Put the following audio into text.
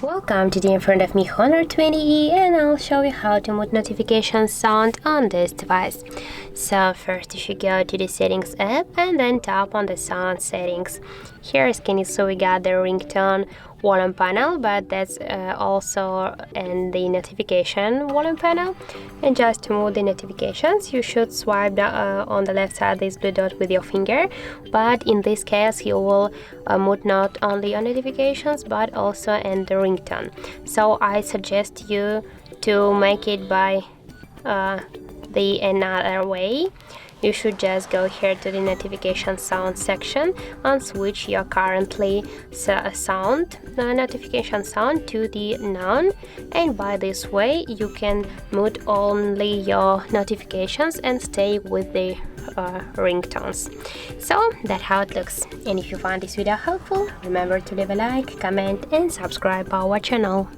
Welcome to the in front of me Honor 20E, and I'll show you how to mute notification sound on this device. So first you should go to the settings app and then tap on the sound settings. Here as can you see we got the ringtone volume panel, but that's also in the notification volume panel. And just to move the notifications you should swipe on the left side this blue dot with your finger, but in this case you will mute not only on notifications but also in the ringtone. So I suggest you to make it by the another way. You should just go here to the notification sound section and switch your currently notification sound to the none, and by this way you can mute only your notifications and stay with the ringtones. So that's how it looks, and if you find this video helpful, remember to leave a like, comment and subscribe our channel.